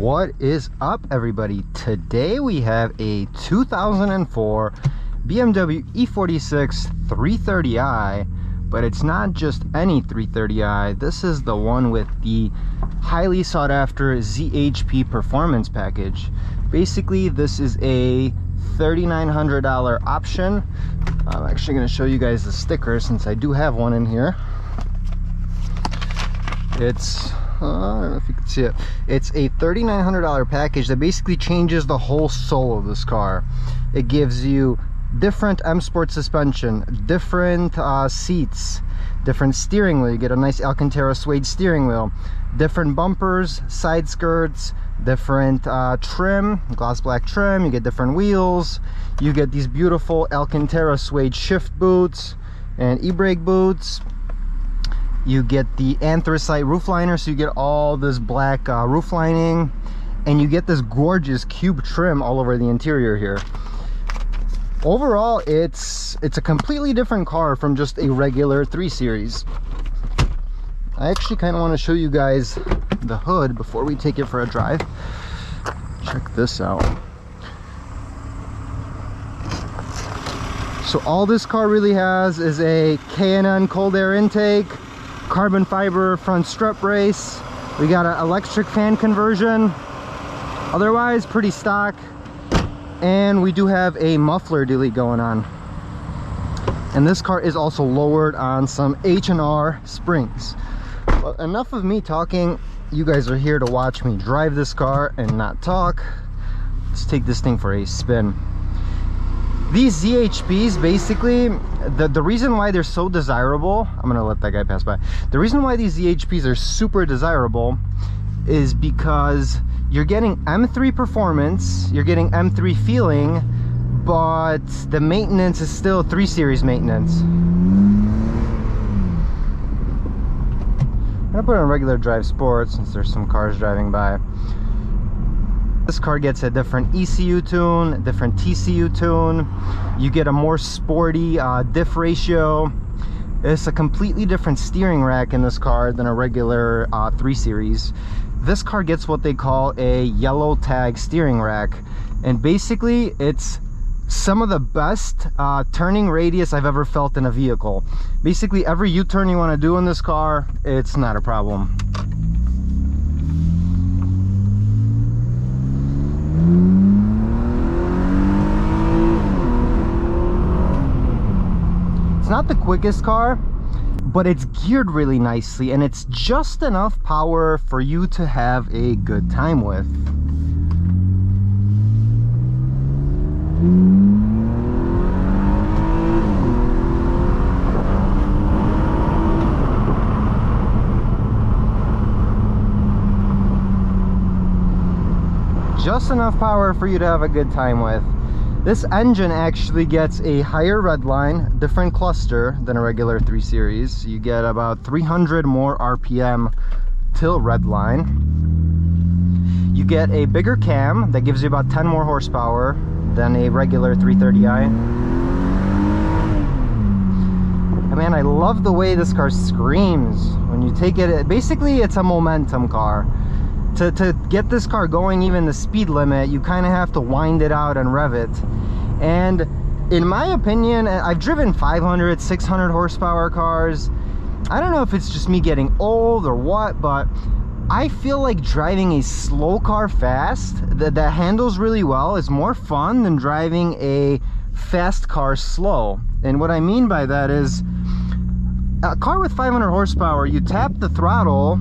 What is up, everybody? Today we have a 2004 BMW E46 330i, but it's not just any 330i. This is the one with the highly sought after ZHP performance package. Basically, this is a $3,900 option. I'm actually going to show you guys the sticker since I do have one in here. It's I don't know if you can see it. It's a $3,900 package that basically changes the whole soul of this car. It gives you different M Sport suspension, different seats, different steering wheel. You get a nice Alcantara suede steering wheel, different bumpers, side skirts, different trim, gloss black trim. You get different wheels. You get these beautiful Alcantara suede shift boots and e-brake boots. You get the anthracite roof liner, so you get all this black roof lining, and you get this gorgeous cube trim all over the interior here. Overall, it's a completely different car from just a regular 3 Series. I actually kind of want to show you guys the hood before we take it for a drive. Check this out. So all this car really has is a K&N cold air intake, carbon fiber front strut brace. We got an electric fan conversion. Otherwise, pretty stock. And we do have a muffler delete going on. And this car is also lowered on some H&R springs. But enough of me talking. You guys are here to watch me drive this car and not talk. Let's take this thing for a spin. These ZHPs, basically, the reason why they're so desirable, I'm gonna let that guy pass by. The reason why these ZHPs are super desirable is because you're getting M3 performance, you're getting M3 feeling, but the maintenance is still 3 Series maintenance. I'm gonna put it on regular drive sport since there's some cars driving by. This car gets a different ECU tune, a different TCU tune. You get a more sporty diff ratio. It's a completely different steering rack in this car than a regular 3 Series. This car gets what they call a yellow tag steering rack. And basically, it's some of the best turning radius I've ever felt in a vehicle. Basically, every U-turn you want to do in this car, it's not a problem. Not the quickest car, but it's geared really nicely, and it's just enough power for you to have a good time with. Just enough power for you to have a good time with. This engine actually gets a higher redline, different cluster than a regular 3 Series. You get about 300 more RPM till redline. You get a bigger cam that gives you about 10 more horsepower than a regular 330i. And man, I love the way this car screams when you take it. Basically, it's a momentum car. To get this car going even the speed limit, you kind of have to wind it out and rev it. And in my opinion, I've driven 500, 600 horsepower cars. I don't know if it's just me getting old or what, but I feel like driving a slow car fast that handles really well is more fun than driving a fast car slow. And what I mean by that is, a car with 500 horsepower, you tap the throttle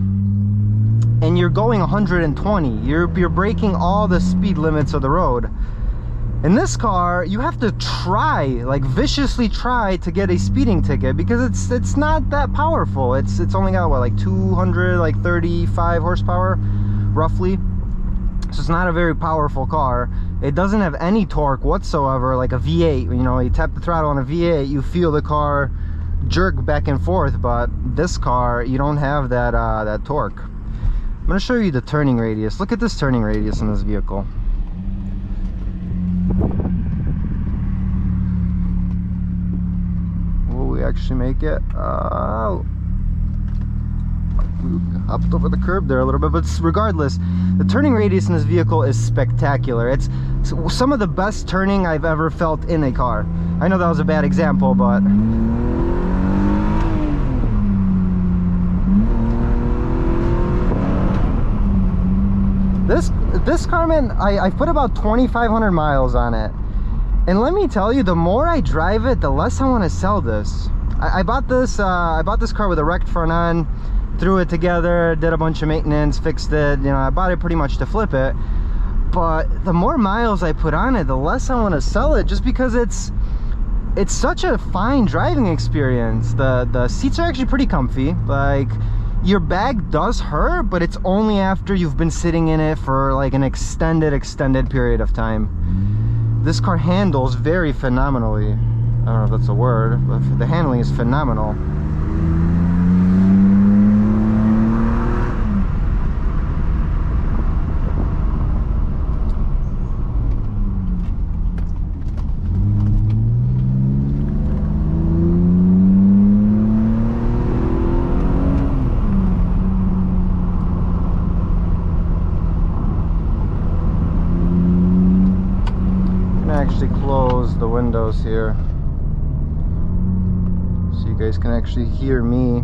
and you're going 120. You're breaking all the speed limits of the road. In this car, you have to try, like viciously try to get a speeding ticket because it's not that powerful. It's only got what, like 235 horsepower, roughly. So it's not a very powerful car. It doesn't have any torque whatsoever, like a V8. You know, you tap the throttle on a V8, you feel the car jerk back and forth. But this car, you don't have that that torque. I'm going to show you the turning radius. Look at this turning radius in this vehicle. Will we actually make it? Oh. hopped over the curb there a little bit, but regardless, the turning radius in this vehicle is spectacular. It's some of the best turning I've ever felt in a car. I know that was a bad example, but this car, man, I put about 2,500 miles on it, and let me tell you, the more I drive it, the less I want to sell this. I bought this car with a wrecked front end, threw it together, did a bunch of maintenance, fixed it. You know, I bought it pretty much to flip it. But the more miles I put on it, the less I want to sell it, just because it's such a fine driving experience. The seats are actually pretty comfy. Like, your bag does hurt, but it's only after you've been sitting in it for like an extended period of time. This car handles very phenomenally. I don't know if that's a word, but the handling is phenomenal. I'm gonna actually close the windows here, so you guys can actually hear me.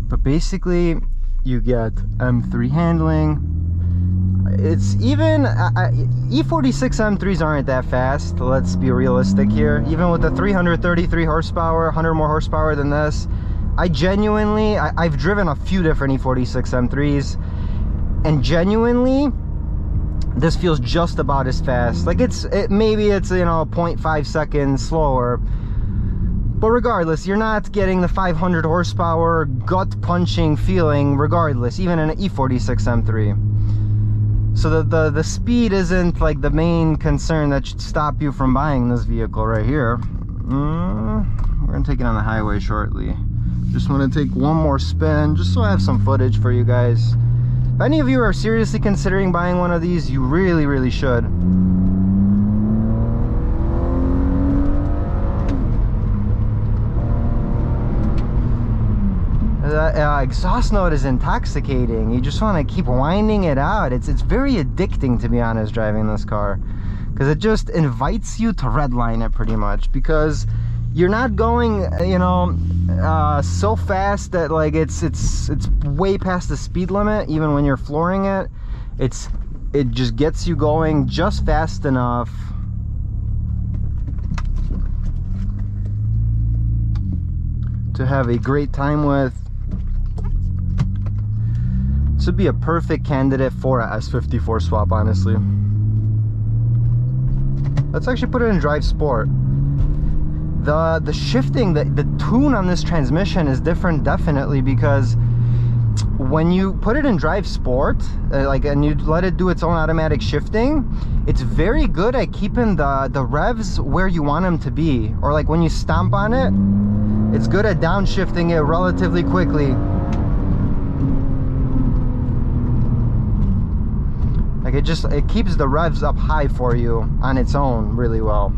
But basically, you get M3 handling. It's even E46 M3s aren't that fast. Let's be realistic here. Even with the 333 horsepower, 100 more horsepower than this, I've driven a few different E46 M3s, and genuinely, this feels just about as fast. Like, maybe it's, you know, 0.5 seconds slower, but regardless, you're not getting the 500 horsepower gut punching feeling regardless, even in an E46 M3. So the speed isn't like the main concern that should stop you from buying this vehicle right here. We're gonna take it on the highway shortly. Just want to take one more spin just so I have some footage for you guys. If any of you are seriously considering buying one of these, you really should. The exhaust note is intoxicating. You just want to keep winding it out. It's very addicting, to be honest, driving this car, because it just invites you to redline it pretty much, because you're not going, you know, so fast that like it's way past the speed limit. Even when you're flooring it, it just gets you going just fast enough to have a great time with. This would be a perfect candidate for a S54 swap, honestly. Let's actually put it in drive sport. The shifting, the tune on this transmission is different, definitely, because when you put it in drive sport, and you let it do its own automatic shifting, it's very good at keeping the revs where you want them to be. Or like when you stomp on it, it's good at downshifting it relatively quickly. Like it keeps the revs up high for you on its own really well.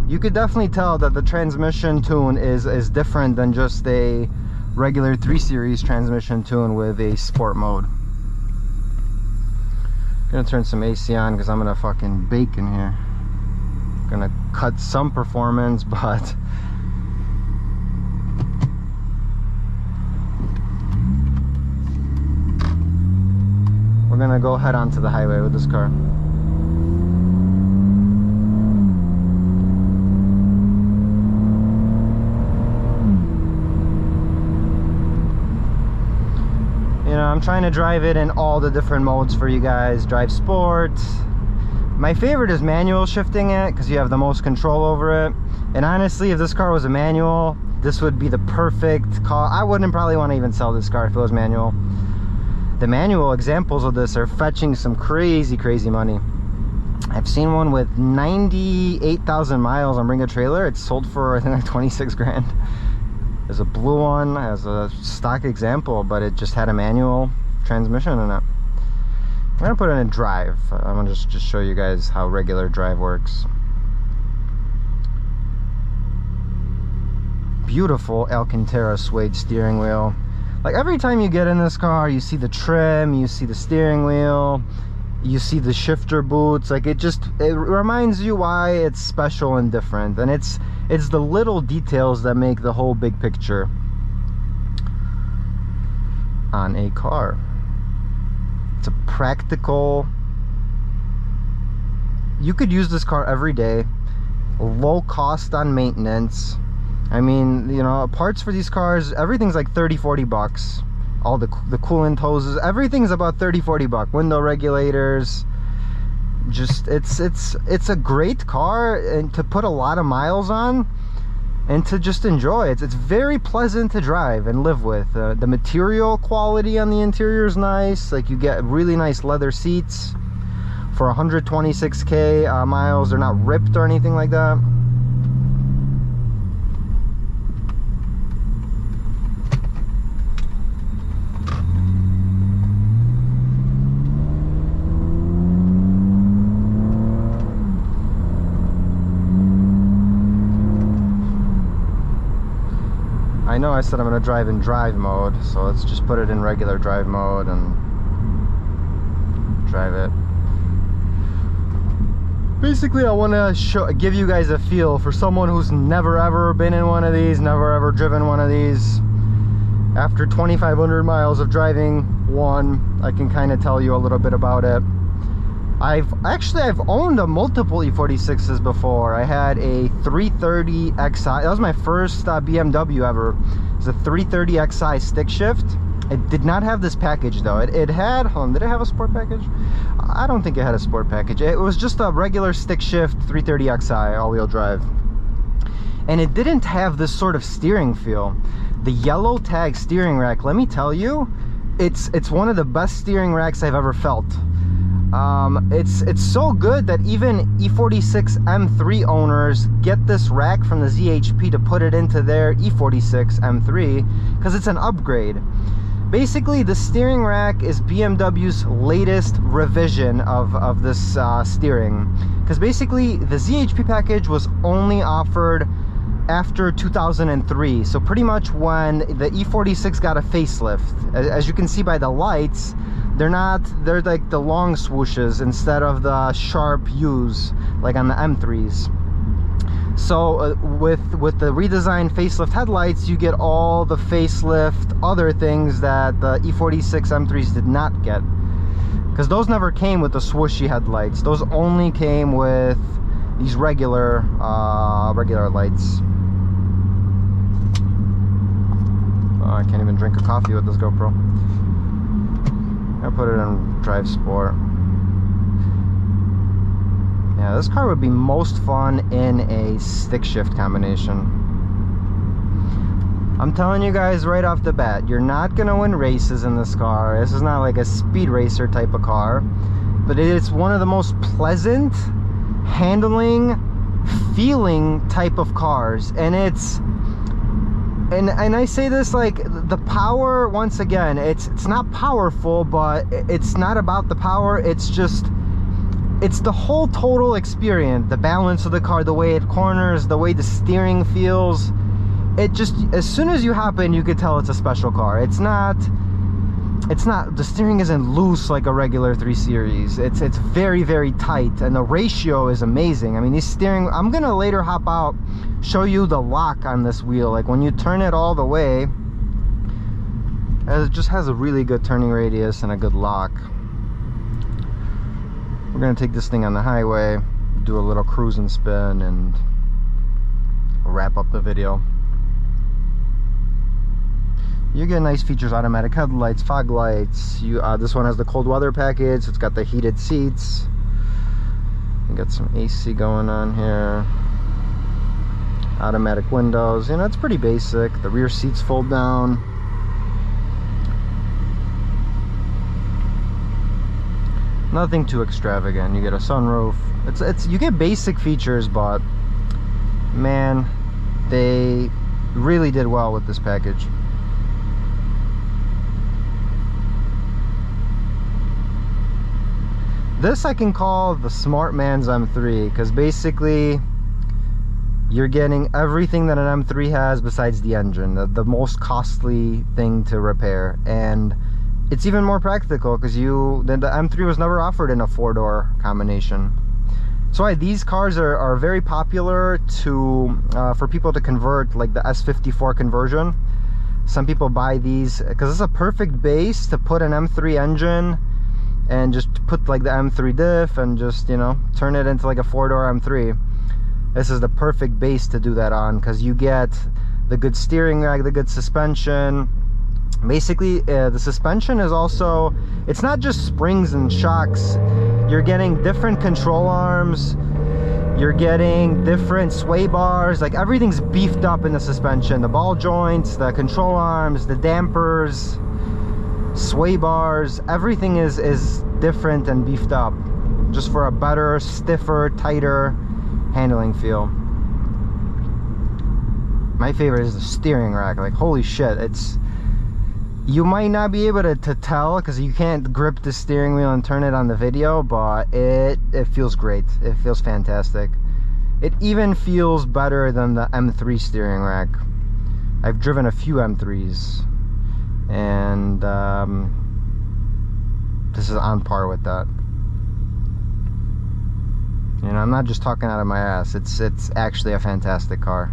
You could definitely tell that the transmission tune is different than just a regular 3 Series transmission tune with a sport mode. I'm gonna turn some AC on because I'm gonna fucking bake in here. Gonna cut some performance, but we're gonna go head onto the highway with this car. You know, I'm trying to drive it in all the different modes for you guys. Drive sport. My favorite is manual shifting it, because you have the most control over it. And honestly, if this car was a manual, this would be the perfect car. I wouldn't probably want to even sell this car if it was manual. The manual examples of this are fetching some crazy money. I've seen one with 98,000 miles on Bring a Trailer. It's sold for, I think, like 26 grand. There's a blue one as a stock example, but it just had a manual transmission in it. I'm gonna put it in drive. I'm gonna just show you guys how regular drive works. beautiful Alcantara suede steering wheel. Like every time you get in this car, you see the trim, you see the steering wheel, you see the shifter boots. Like it reminds you why it's special and different. And it's the little details that make the whole big picture on a car. It's a practical, you could use this car every day, low cost on maintenance. I mean, you know, parts for these cars, everything's like 30-40 bucks. All the coolant hoses, everything's about 30-40 bucks. Window regulators, just it's a great car and to put a lot of miles on and to just enjoy. It's very pleasant to drive and live with. The material quality on the interior is nice. Like you get really nice leather seats for 126k miles. They're not ripped or anything like that. I know I said I'm going to drive in drive mode, so let's just put it in regular drive mode and drive it. Basically, I want to give you guys a feel for someone who's never ever been in one of these, never ever driven one of these. After 2,500 miles of driving one, I can kind of tell you a little bit about it. I've owned multiple E46s before. I had a 330 Xi. That was my first BMW ever. It was a 330 Xi stick shift. It did not have this package though. It had, hold on, did it have a sport package? I don't think it had a sport package. It was just a regular stick shift 330 Xi all-wheel drive. And it didn't have this sort of steering feel. The yellow tag steering rack, let me tell you, it's one of the best steering racks I've ever felt. It's so good that even E46 M3 owners get this rack from the ZHP to put it into their E46 M3 because it's an upgrade. Basically, the steering rack is BMW's latest revision of this steering, because basically the ZHP package was only offered after 2003, so pretty much when the E46 got a facelift. As you can see by the lights, they're like the long swooshes instead of the sharp U's like on the M3s. So with the redesigned facelift headlights, you get all the facelift other things that the E46 M3s did not get, because those never came with the swooshy headlights. Those only came with these regular lights. Oh, I can't even drink a coffee with this GoPro. I put it in drive sport. Yeah, this car would be most fun in a stick shift combination. I'm telling you guys right off the bat, you're not gonna win races in this car. This is not like a speed racer type of car, but it's one of the most pleasant handling, feeling type of cars. And and I say this, like, the power, once again, it's not powerful, but it's not about the power. It's the whole total experience, the balance of the car, the way it corners, the way the steering feels. It just, as soon as you hop in, you could tell it's a special car. It's not, the steering isn't loose like a regular 3 Series. It's very, very tight, and the ratio is amazing. I mean, these steering, I'm gonna later hop out, show you the lock on this wheel. Like when you turn it all the way, it just has a really good turning radius and a good lock. We're gonna take this thing on the highway, do a little cruise and spin, and wrap up the video. You get nice features: automatic headlights, fog lights. This one has the cold weather package. It's got the heated seats. You got some AC going on here. Automatic windows. You know, it's pretty basic. The rear seats fold down. Nothing too extravagant. You get a sunroof. You get basic features, but man, they really did well with this package. This I can call the smart man's M3, because basically You're getting everything that an M3 has besides the engine, the most costly thing to repair. And it's even more practical because the M3 was never offered in a 4-door combination. So these cars are very popular for people to convert, like the S54 conversion. Some people buy these because it's a perfect base to put an M3 engine and just put like the M3 diff and just, you know, turn it into like a 4-door M3. This is the perfect base to do that on because you get the good steering rack, the good suspension. Basically, the suspension is also, it's not just springs and shocks. You're getting different control arms. You're getting different sway bars. Like everything's beefed up in the suspension. The ball joints, the control arms, the dampers, sway bars. Everything is different and beefed up just for a better, stiffer, tighter handling feel. My favorite is the steering rack. Like, holy shit, you might not be able to tell because you can't grip the steering wheel and turn it on the video, but it feels great. It feels fantastic. It even feels better than the M3 steering rack. I've driven a few M3s and this is on par with that. You know, I'm not just talking out of my ass. It's actually a fantastic car.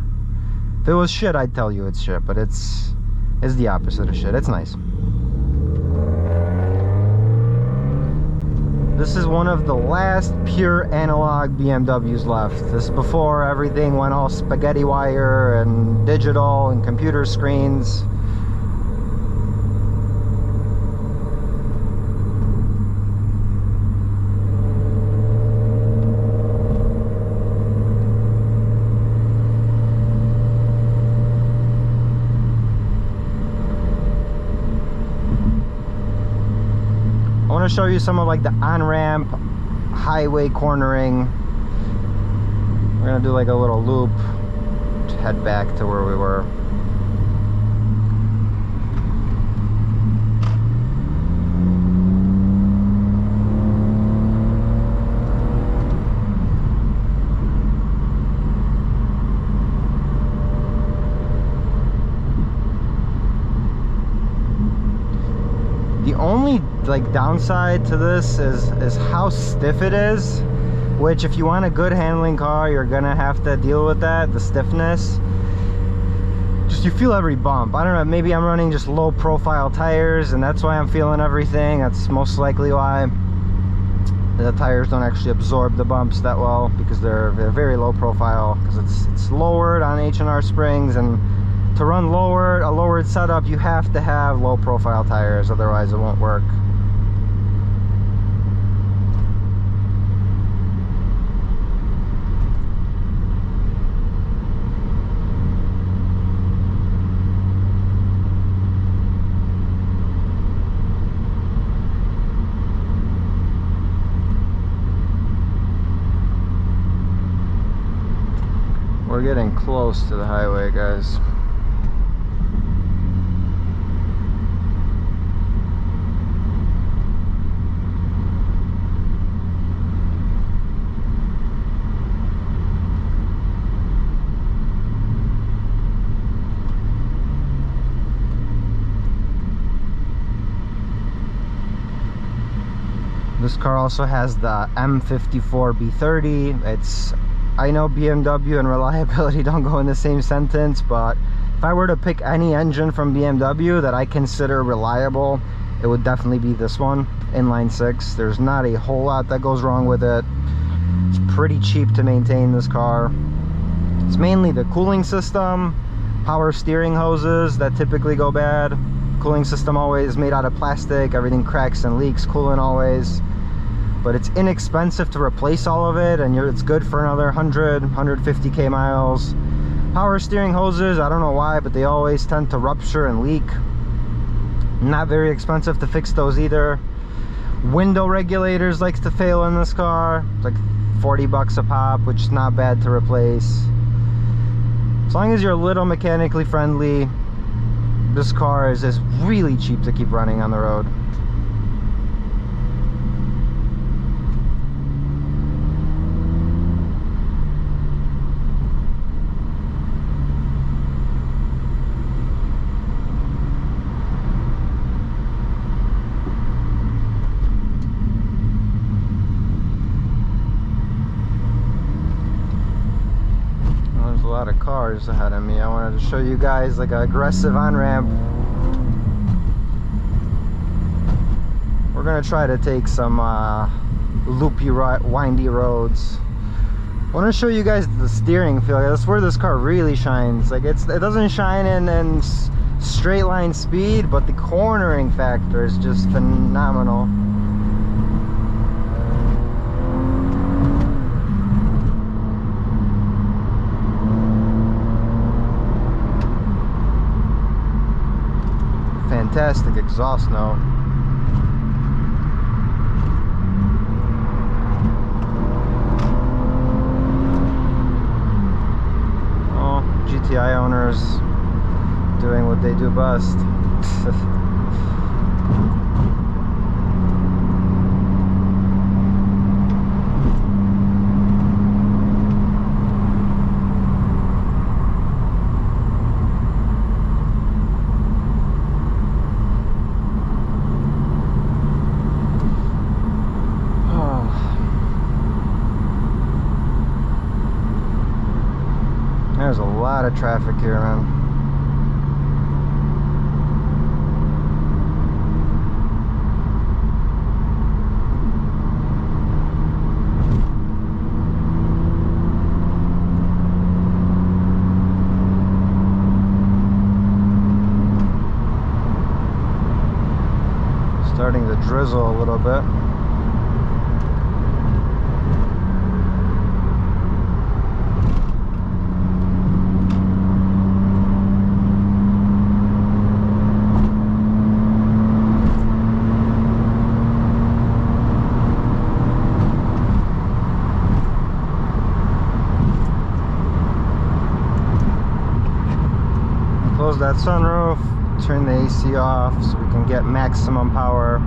If it was shit, I'd tell you it's shit, but it's the opposite of shit. It's nice. This is one of the last pure analog BMWs left. This is before everything went all spaghetti wire and digital and computer screens. I want to show you some of like the on-ramp highway cornering. We're gonna do like a little loop to head back to where we were. The only like downside to this is how stiff it is, which if you want a good handling car, you're gonna have to deal with that, the stiffness. Just you feel every bump. I don't know, maybe I'm running just low profile tires and that's why I'm feeling everything. That's most likely why. The tires don't actually absorb the bumps that well because they're very low profile, because it's lowered on H&R springs, and to run a lowered setup, you have to have low profile tires, otherwise it won't work. We're getting close to the highway, guys. This car also has the M54 B30. I know BMW and reliability don't go in the same sentence, but if I were to pick any engine from BMW that I consider reliable, it would definitely be this one, inline 6. There's not a whole lot that goes wrong with it. It's pretty cheap to maintain this car. It's mainly the cooling system, power steering hoses that typically go bad. Cooling system always made out of plastic, everything cracks and leaks, coolant always. But it's inexpensive to replace all of it, and it's good for another 150k miles. Power steering hoses, I don't know why, but they always tend to rupture and leak. Not very expensive to fix those either. Window regulators likes to fail in this car. It's like 40 bucks a pop, which is not bad to replace. As long as you're a little mechanically friendly, this car is really cheap to keep running on the road. cars ahead of me. I wanted to show you guys like an aggressive on-ramp. We're gonna try to take some loopy, windy roads. I want to show you guys the steering feel. That's where this car really shines. Like it doesn't shine in straight line speed, but the cornering factor is just phenomenal. Fantastic exhaust note. GTI owners doing what they do best. There's a lot of traffic here, man. Starting to drizzle a little bit. Close that sunroof, turn the AC off so we can get maximum power.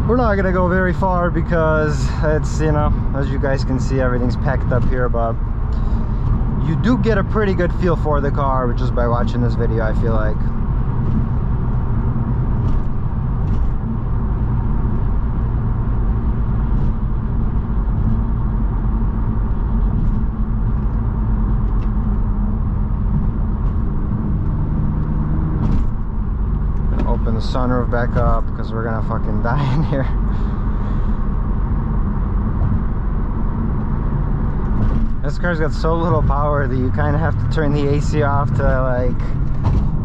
We're not gonna go very far because it's, you know, as you guys can see, everything's packed up here, but you do get a pretty good feel for the car just by watching this video, I feel like. Open the sunroof back up because we're gonna fucking die in here. This car's got so little power that you kind of have to turn the AC off to like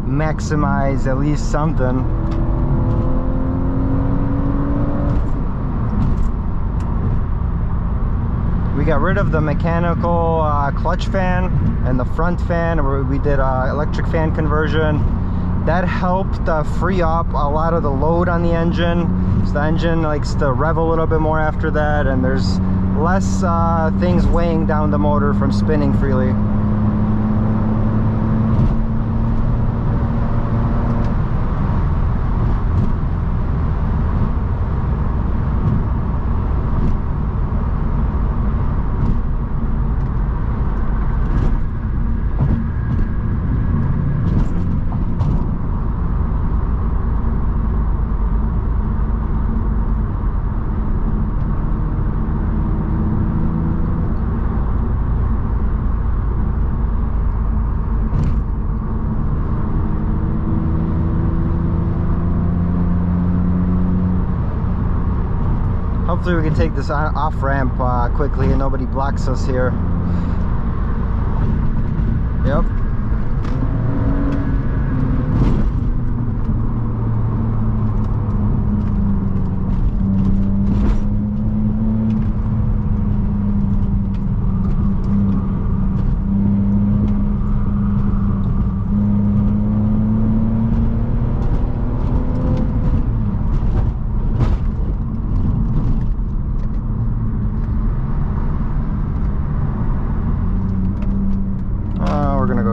maximize at least something. We got rid of the mechanical clutch fan and the front fan. We did electric fan conversion. That helped free up a lot of the load on the engine. So the engine likes to rev a little bit more after that, and there's less things weighing down the motor from spinning freely. Hopefully we can take this off ramp quickly and nobody blocks us here. Yep. We're gonna go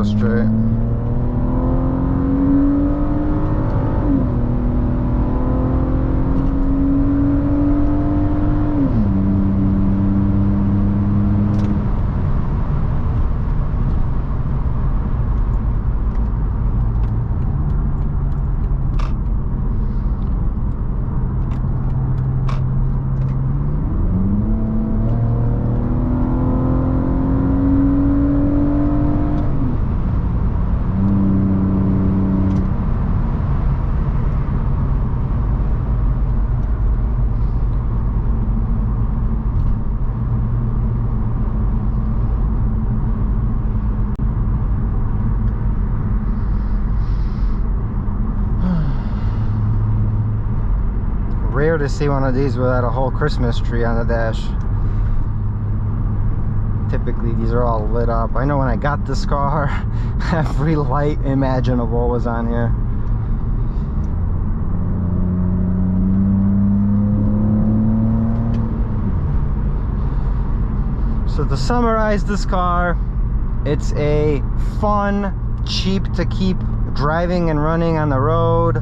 rare to see one of these without a whole Christmas tree on the dash. Typically these are all lit up. I know when I got this car, every light imaginable was on here. So to summarize this car, it's a fun, cheap to keep driving and running on the road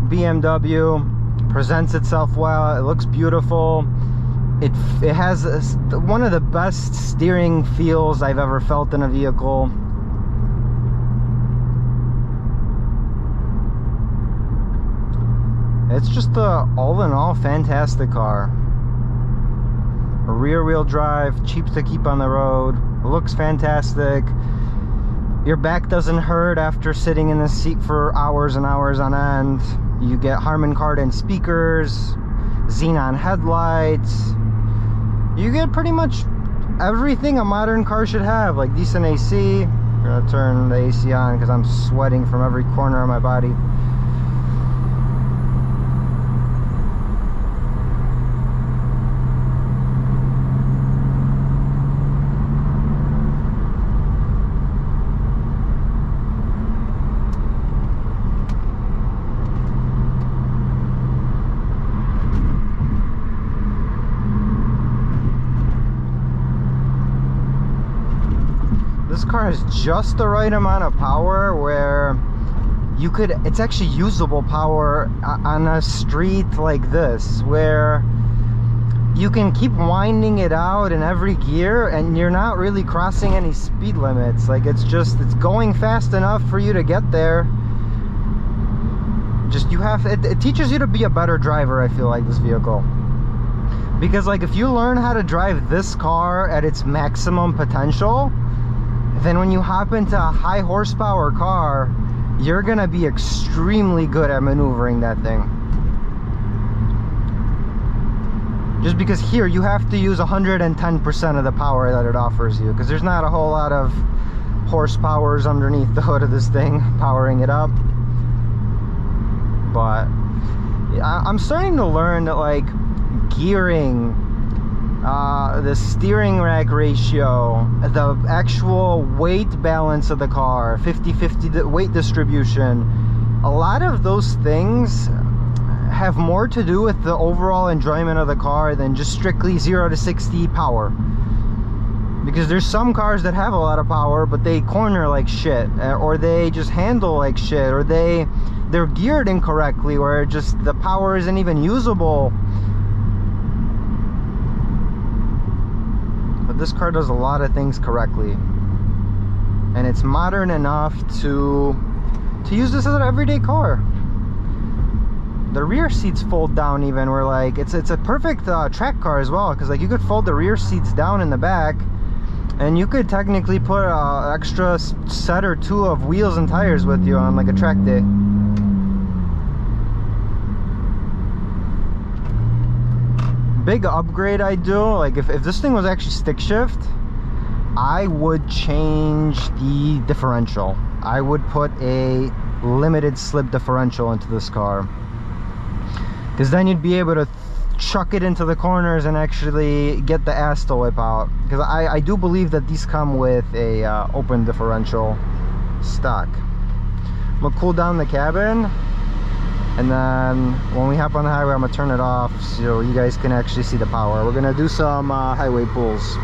BMW. Presents itself well, it looks beautiful. It has one of the best steering feels I've ever felt in a vehicle. It's just a all in all fantastic car. A rear wheel drive, cheap to keep on the road, it looks fantastic. Your back doesn't hurt after sitting in the seat for hours and hours on end. You get Harman Kardon speakers, xenon headlights. You get pretty much everything a modern car should have, like decent AC. I'm gonna turn the AC on because I'm sweating from every corner of my body. This car has just the right amount of power where you could, it's actually usable power on a street like this, where you can keep winding it out in every gear and you're not really crossing any speed limits. Like it's going fast enough for you to get there. Just you have, it teaches you to be a better driver, I feel like, this vehicle. Because like if you learn how to drive this car at its maximum potential, then when you hop into a high horsepower car, you're gonna be extremely good at maneuvering that thing. Just because here you have to use 110% of the power that it offers you, because there's not a whole lot of horsepowers underneath the hood of this thing powering it up. But I'm starting to learn that like gearing, the steering rack ratio, the actual weight balance of the car, 50-50 weight distribution, a lot of those things have more to do with the overall enjoyment of the car than just strictly 0 to 60 power. Because there's some cars that have a lot of power but they corner like shit, or they just handle like shit, or they're geared incorrectly where just the power isn't even usable. This car does a lot of things correctly, and it's modern enough to use this as an everyday car. The rear seats fold down even, where like it's a perfect track car as well, because like you could fold the rear seats down in the back and you could technically put an extra set or two of wheels and tires with you on like a track day. Big upgrade I do, like if this thing was actually stick shift, I would change the differential. I would put a limited slip differential into this car, because then you'd be able to chuck it into the corners and actually get the ass to whip out, because I do believe that these come with a open differential stock. I'm gonna cool down the cabin, and then when we hop on the highway, I'm gonna turn it off so you guys can actually see the power. We're gonna do some highway pulls.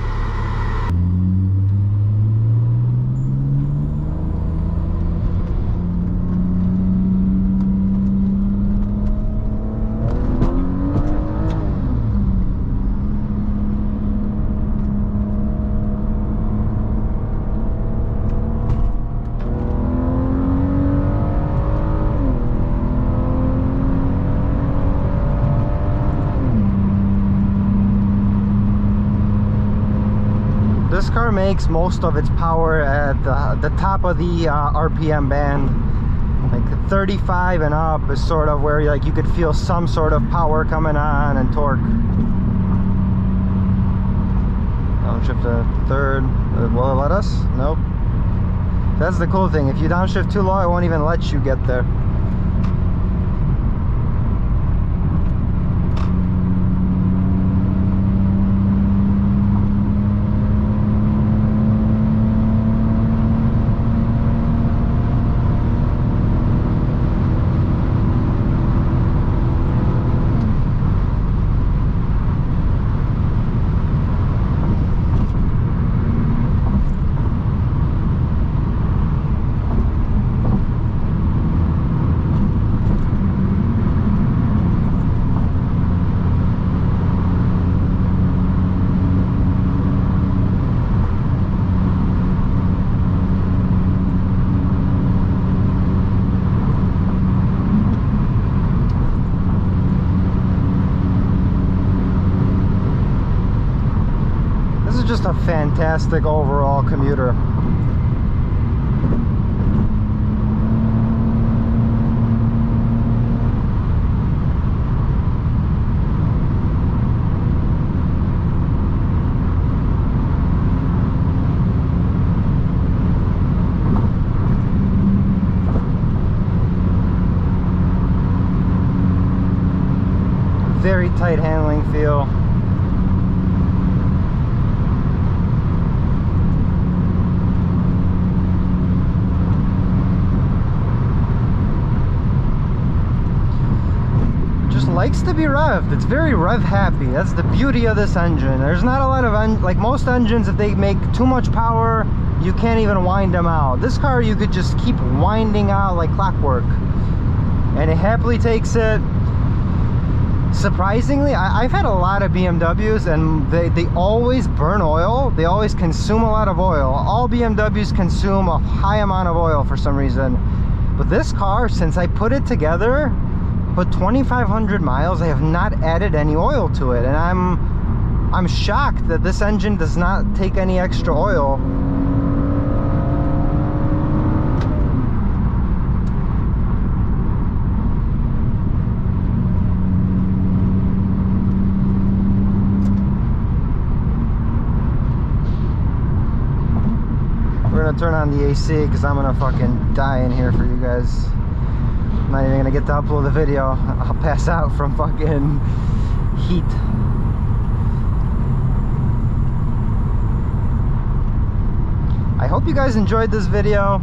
This car makes most of its power at the top of the RPM band. Like 35 and up is sort of where like you could feel some sort of power coming on and torque. Downshift to third. Will it let us? Nope. That's the cool thing. If you downshift too low, it won't even let you get there. just a fantastic overall commuter. Very tight handling feel. Just likes to be revved. It's very rev happy. That's the beauty of this engine. There's not a lot of like most engines, if they make too much power, you can't even wind them out. This car you could just keep winding out like clockwork, and it happily takes it. Surprisingly, I've had a lot of BMWs and they always burn oil. They always consume a lot of oil. All BMWs consume a high amount of oil for some reason. But this car, since I put it together, put 2,500 miles, I have not added any oil to it. And I'm shocked that this engine does not take any extra oil. We're gonna turn on the AC because I'm gonna fucking die in here for you guys. I'm not even gonna get to upload the video. I'll pass out from fucking heat. I hope you guys enjoyed this video.